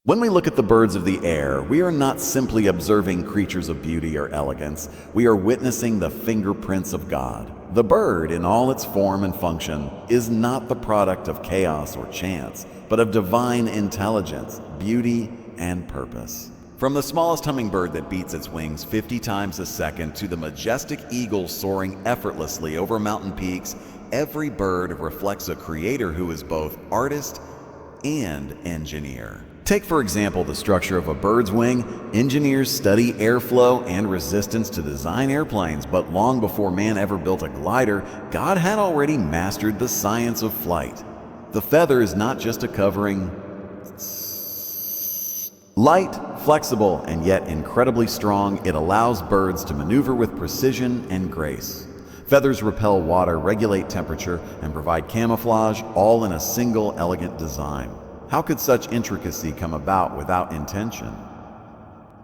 When we look at the birds of the air, we are not simply observing creatures of beauty or elegance. We are witnessing the fingerprints of God. The bird, in all its form and function, is not the product of chaos or chance, but of divine intelligence, beauty, and purpose. From the smallest hummingbird that beats its wings 50 times a second to the majestic eagle soaring effortlessly over mountain peaks, every bird reflects a creator who is both artist and engineer. Take, for example, the structure of a bird's wing. Engineers study airflow and resistance to design airplanes, but long before man ever built a glider, God had already mastered the science of flight. The feather is not just a covering. Light, flexible, and yet incredibly strong, it allows birds to maneuver with precision and grace. Feathers repel water, regulate temperature, and provide camouflage, all in a single elegant design. How could such intricacy come about without intention?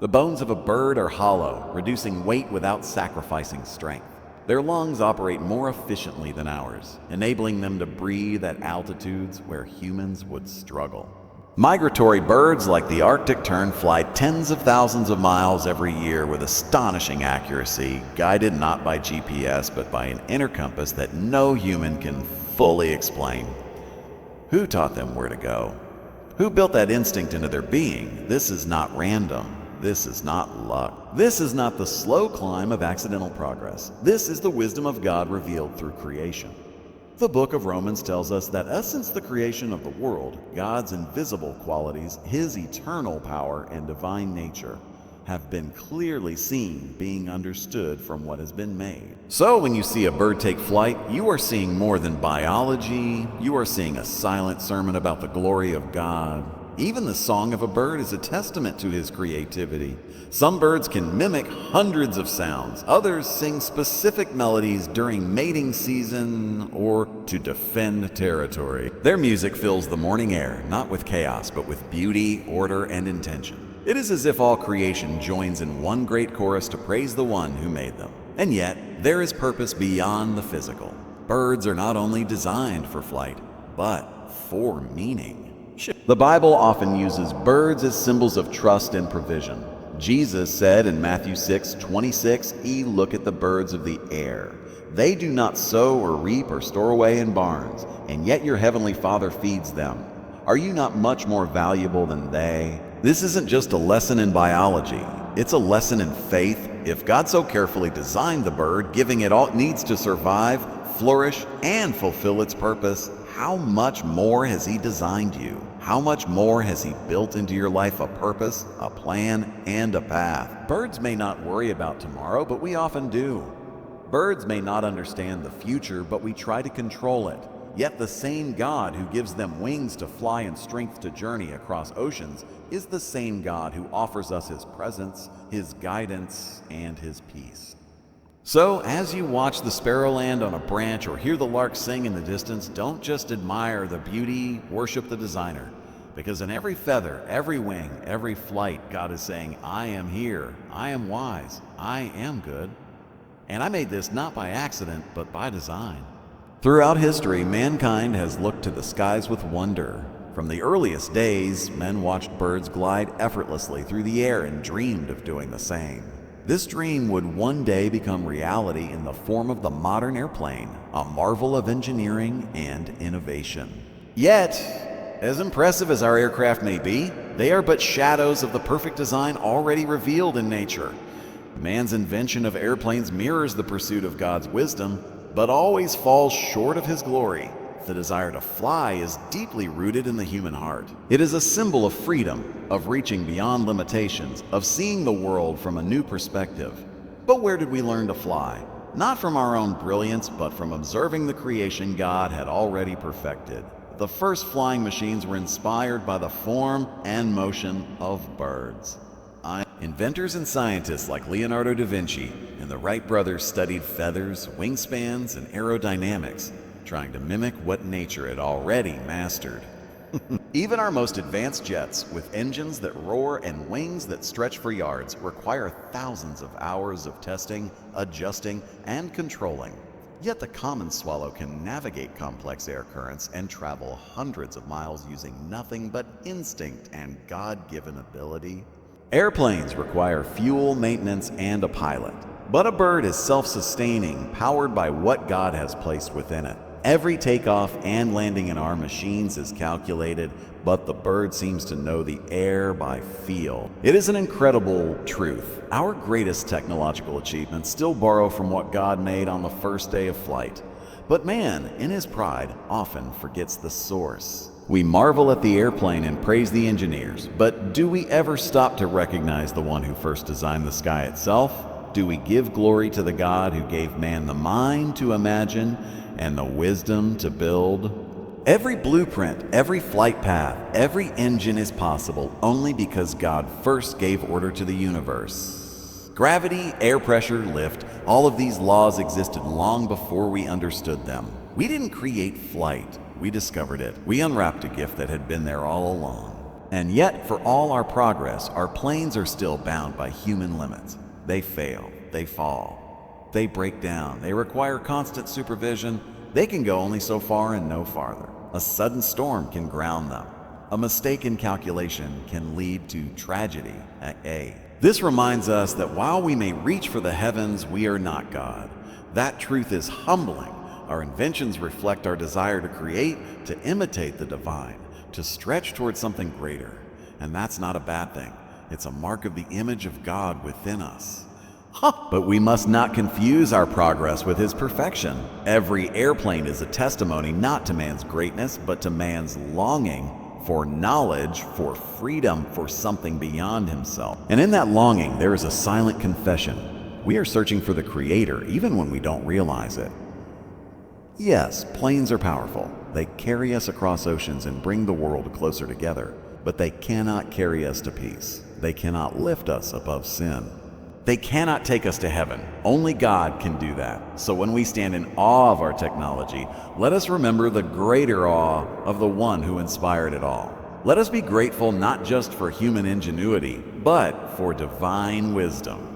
The bones of a bird are hollow, reducing weight without sacrificing strength. Their lungs operate more efficiently than ours, enabling them to breathe at altitudes where humans would struggle. Migratory birds like the Arctic tern fly tens of thousands of miles every year with astonishing accuracy, guided not by GPS but by an inner compass that no human can fully explain. Who taught them where to go? Who built that instinct into their being? This is not random. This is not luck. This is not the slow climb of accidental progress. This is the wisdom of God revealed through creation. The book of Romans tells us that since the creation of the world, God's invisible qualities, his eternal power and divine nature, have been clearly seen, being understood from what has been made. So when you see a bird take flight, you are seeing more than biology. You are seeing a silent sermon about the glory of God. Even the song of a bird is a testament to his creativity. Some birds can mimic hundreds of sounds. Others sing specific melodies during mating season or to defend territory. Their music fills the morning air, not with chaos, but with beauty, order, and intention. It is as if all creation joins in one great chorus to praise the one who made them. And yet, there is purpose beyond the physical. Birds are not only designed for flight, but for meaning. The Bible often uses birds as symbols of trust and provision. Jesus said in Matthew 6:26, "Look at the birds of the air. They do not sow or reap or store away in barns, and yet your heavenly Father feeds them. Are you not much more valuable than they?" This isn't just a lesson in biology. It's a lesson in faith. If God so carefully designed the bird, giving it all it needs to survive, flourish, and fulfill its purpose, how much more has he designed you? How much more has he built into your life a purpose, a plan, and a path? Birds may not worry about tomorrow, but we often do. Birds may not understand the future, but we try to control it. Yet the same God who gives them wings to fly and strength to journey across oceans is the same God who offers us his presence, his guidance, and his peace. So, as you watch the sparrow land on a branch or hear the lark sing in the distance, don't just admire the beauty, worship the designer. Because in every feather, every wing, every flight, God is saying, I am here, I am wise, I am good. And I made this not by accident, but by design. Throughout history, mankind has looked to the skies with wonder. From the earliest days, men watched birds glide effortlessly through the air and dreamed of doing the same. This dream would one day become reality in the form of the modern airplane, a marvel of engineering and innovation. Yet, as impressive as our aircraft may be, they are but shadows of the perfect design already revealed in nature. Man's invention of airplanes mirrors the pursuit of God's wisdom, but always falls short of his glory. The desire to fly is deeply rooted in the human heart. It is a symbol of freedom, of reaching beyond limitations, of seeing the world from a new perspective. But where did we learn to fly? Not from our own brilliance, but from observing the creation God had already perfected. The first flying machines were inspired by the form and motion of birds. Inventors and scientists like Leonardo da Vinci and the Wright brothers studied feathers, wingspans, and aerodynamics, trying to mimic what nature had already mastered. Even our most advanced jets, with engines that roar and wings that stretch for yards, require thousands of hours of testing, adjusting, and controlling. Yet the common swallow can navigate complex air currents and travel hundreds of miles using nothing but instinct and God-given ability. Airplanes require fuel, maintenance, and a pilot. But a bird is self-sustaining, powered by what God has placed within it. Every takeoff and landing in our machines is calculated, but the bird seems to know the air by feel. It is an incredible truth. Our greatest technological achievements still borrow from what God made on the first day of flight. But man, in his pride, often forgets the source. We marvel at the airplane and praise the engineers, but do we ever stop to recognize the one who first designed the sky itself? Do we give glory to the God who gave man the mind to imagine and the wisdom to build? Every blueprint, every flight path, every engine is possible only because God first gave order to the universe. Gravity, air pressure, lift, all of these laws existed long before we understood them. We didn't create flight. We discovered it. We unwrapped a gift that had been there all along. And yet, for all our progress, our planes are still bound by human limits. They fail, they fall, they break down, they require constant supervision. They can go only so far and no farther. A sudden storm can ground them. A mistaken calculation can lead to tragedy. This reminds us that while we may reach for the heavens, we are not God. That truth is humbling. Our inventions reflect our desire to create, to imitate the divine, to stretch towards something greater. And that's not a bad thing. It's a mark of the image of God within us. But we must not confuse our progress with his perfection. Every airplane is a testimony not to man's greatness, but to man's longing for knowledge, for freedom, for something beyond himself. And in that longing, there is a silent confession. We are searching for the Creator, even when we don't realize it. Yes, planes are powerful. They carry us across oceans and bring the world closer together. But they cannot carry us to peace. They cannot lift us above sin. They cannot take us to heaven. Only God can do that. So when we stand in awe of our technology, let us remember the greater awe of the one who inspired it all. Let us be grateful not just for human ingenuity, but for divine wisdom.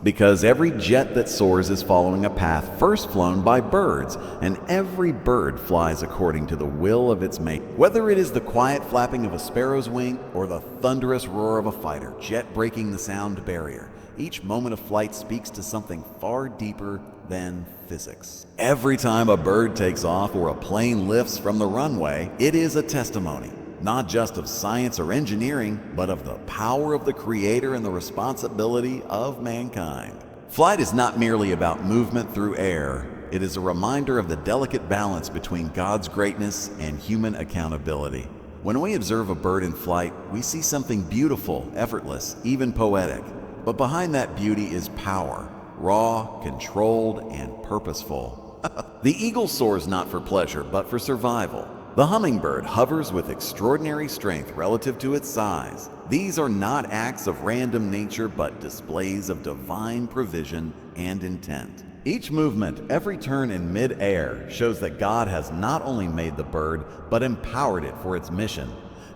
Because every jet that soars is following a path first flown by birds, and every bird flies according to the will of its mate. Whether it is the quiet flapping of a sparrow's wing or the thunderous roar of a fighter jet breaking the sound barrier, each moment of flight speaks to something far deeper than physics. Every time a bird takes off or a plane lifts from the runway, it is a testimony, not just of science or engineering, but of the power of the Creator and the responsibility of mankind. Flight is not merely about movement through air. It is a reminder of the delicate balance between God's greatness and human accountability. When we observe a bird in flight, we see something beautiful, effortless, even poetic. But behind that beauty is power, raw, controlled, and purposeful. The eagle soars not for pleasure, but for survival. The hummingbird hovers with extraordinary strength relative to its size. These are not acts of random nature, but displays of divine provision and intent. Each movement, every turn in mid-air, shows that God has not only made the bird, but empowered it for its mission.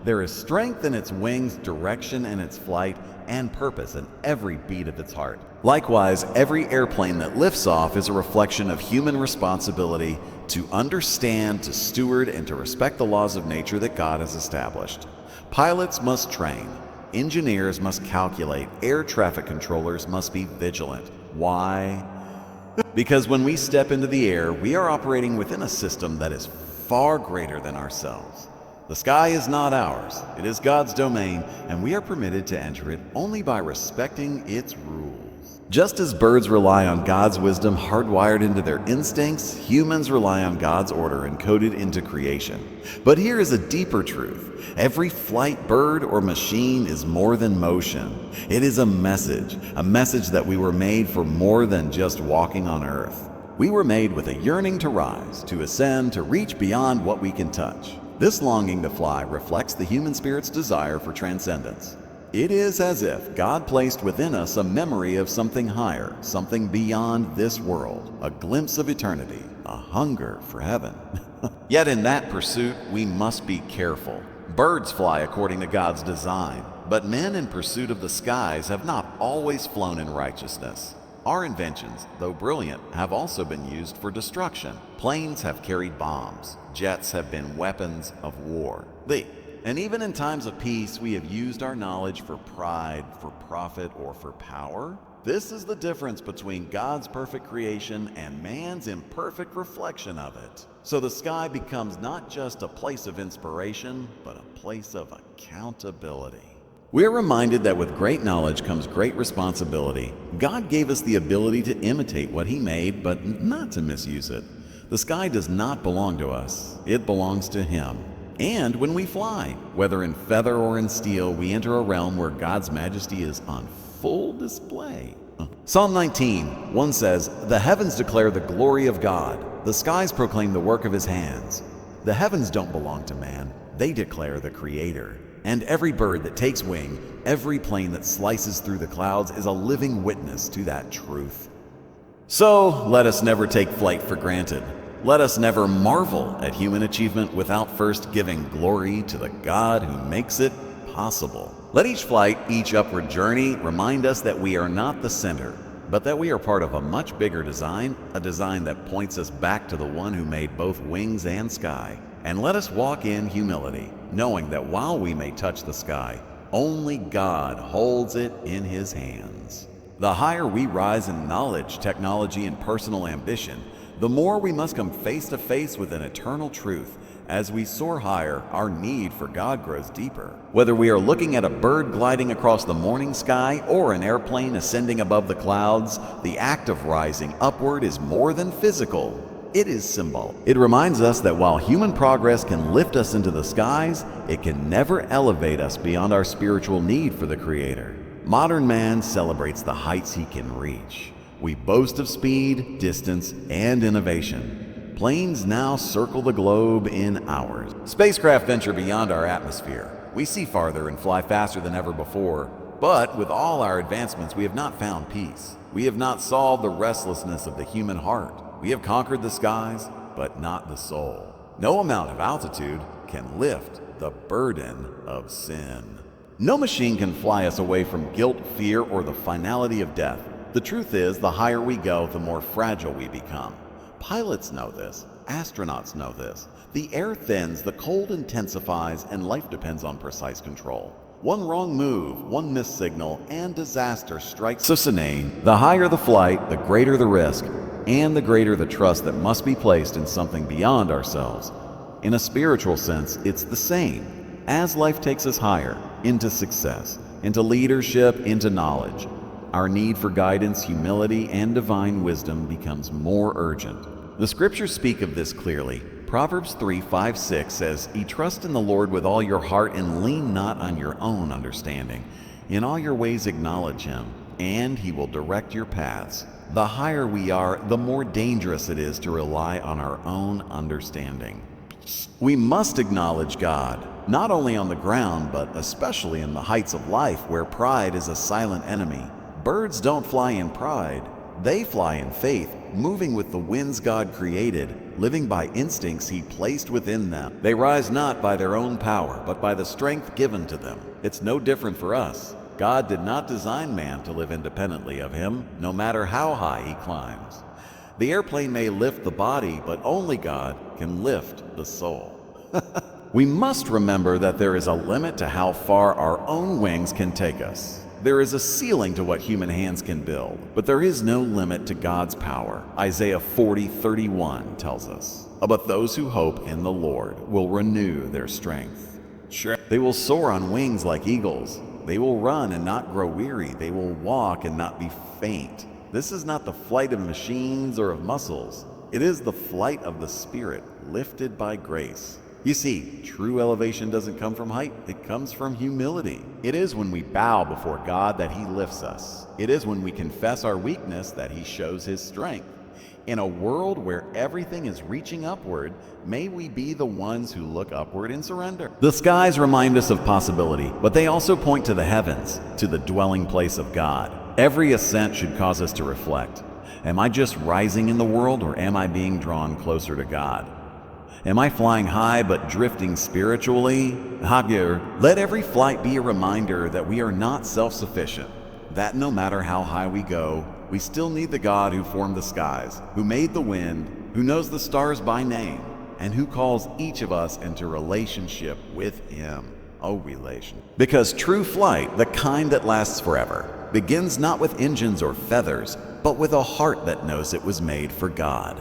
There is strength in its wings, direction in its flight, and purpose in every beat of its heart. Likewise, every airplane that lifts off is a reflection of human responsibility to understand, to steward, and to respect the laws of nature that God has established. Pilots must train. Engineers must calculate. Air traffic controllers must be vigilant. Why? Because when we step into the air, we are operating within a system that is far greater than ourselves. The sky is not ours. It is God's domain, and we are permitted to enter it only by respecting its rules. Just as birds rely on God's wisdom hardwired into their instincts, humans rely on God's order encoded into creation. But here is a deeper truth. Every flight, bird, or machine is more than motion. It is a message that we were made for more than just walking on earth. We were made with a yearning to rise, to ascend, to reach beyond what we can touch. This longing to fly reflects the human spirit's desire for transcendence. It is as if God placed within us a memory of something higher, something beyond this world, a glimpse of eternity, a hunger for heaven. Yet in that pursuit, we must be careful. Birds fly according to God's design, but men in pursuit of the skies have not always flown in righteousness. Our inventions, though brilliant, have also been used for destruction. Planes have carried bombs. Jets have been weapons of war. And even in times of peace, we have used our knowledge for pride, for profit, or for power. This is the difference between God's perfect creation and man's imperfect reflection of it. So the sky becomes not just a place of inspiration, but a place of accountability. We're reminded that with great knowledge comes great responsibility. God gave us the ability to imitate what He made, but not to misuse it. The sky does not belong to us. It belongs to Him. And when we fly, whether in feather or in steel, we enter a realm where God's majesty is on full display. Psalm 19:1 says, "The heavens declare the glory of God. The skies proclaim the work of His hands." The heavens don't belong to man. They declare the Creator. And every bird that takes wing, every plane that slices through the clouds is a living witness to that truth. So let us never take flight for granted. Let us never marvel at human achievement without first giving glory to the God who makes it possible. Let each flight, each upward journey, remind us that we are not the center, but that we are part of a much bigger design, a design that points us back to the one who made both wings and sky. And let us walk in humility, knowing that while we may touch the sky, only God holds it in His hands. The higher we rise in knowledge, technology, and personal ambition, the more we must come face to face with an eternal truth. As we soar higher, our need for God grows deeper. Whether we are looking at a bird gliding across the morning sky or an airplane ascending above the clouds, the act of rising upward is more than physical. It is symbolic. It reminds us that while human progress can lift us into the skies, it can never elevate us beyond our spiritual need for the Creator. Modern man celebrates the heights he can reach. We boast of speed, distance, and innovation. Planes now circle the globe in hours. Spacecraft venture beyond our atmosphere. We see farther and fly faster than ever before. But with all our advancements, we have not found peace. We have not solved the restlessness of the human heart. We have conquered the skies, but not the soul. No amount of altitude can lift the burden of sin. No machine can fly us away from guilt, fear, or the finality of death. The truth is, the higher we go, the more fragile we become. Pilots know this. Astronauts know this. The air thins, the cold intensifies, and life depends on precise control. One wrong move, one missed signal, and disaster strikes. So Sinane, the higher the flight, the greater the risk, and the greater the trust that must be placed in something beyond ourselves. In a spiritual sense, it's the same. As life takes us higher, into success, into leadership, into knowledge, our need for guidance, humility, and divine wisdom becomes more urgent. The scriptures speak of this clearly. Proverbs 3:5-6 says, "Ye trust in the Lord with all your heart and lean not on your own understanding. In all your ways acknowledge Him, and He will direct your paths." The higher we are, the more dangerous it is to rely on our own understanding. We must acknowledge God, not only on the ground, but especially in the heights of life where pride is a silent enemy. Birds don't fly in pride. They fly in faith, moving with the winds God created, living by instincts He placed within them. They rise not by their own power, but by the strength given to them. It's no different for us. God did not design man to live independently of Him, no matter how high he climbs. The airplane may lift the body, but only God can lift the soul. We must remember that there is a limit to how far our own wings can take us. There is a ceiling to what human hands can build, but there is no limit to God's power. Isaiah 40:31 tells us, "But those who hope in the Lord will renew their strength. They will soar on wings like eagles. They will run and not grow weary. They will walk and not be faint." This is not the flight of machines or of muscles. It is the flight of the Spirit, lifted by grace. You see, true elevation doesn't come from height, it comes from humility. It is when we bow before God that He lifts us. It is when we confess our weakness that He shows His strength. In a world where everything is reaching upward, may we be the ones who look upward in surrender. The skies remind us of possibility, but they also point to the heavens, to the dwelling place of God. Every ascent should cause us to reflect. Am I just rising in the world, or am I being drawn closer to God? Am I flying high but drifting spiritually? Hagir, let every flight be a reminder that we are not self-sufficient, that no matter how high we go, we still need the God who formed the skies, who made the wind, who knows the stars by name, and who calls each of us into relationship with Him. Oh, relation. Because true flight, the kind that lasts forever, begins not with engines or feathers, but with a heart that knows it was made for God.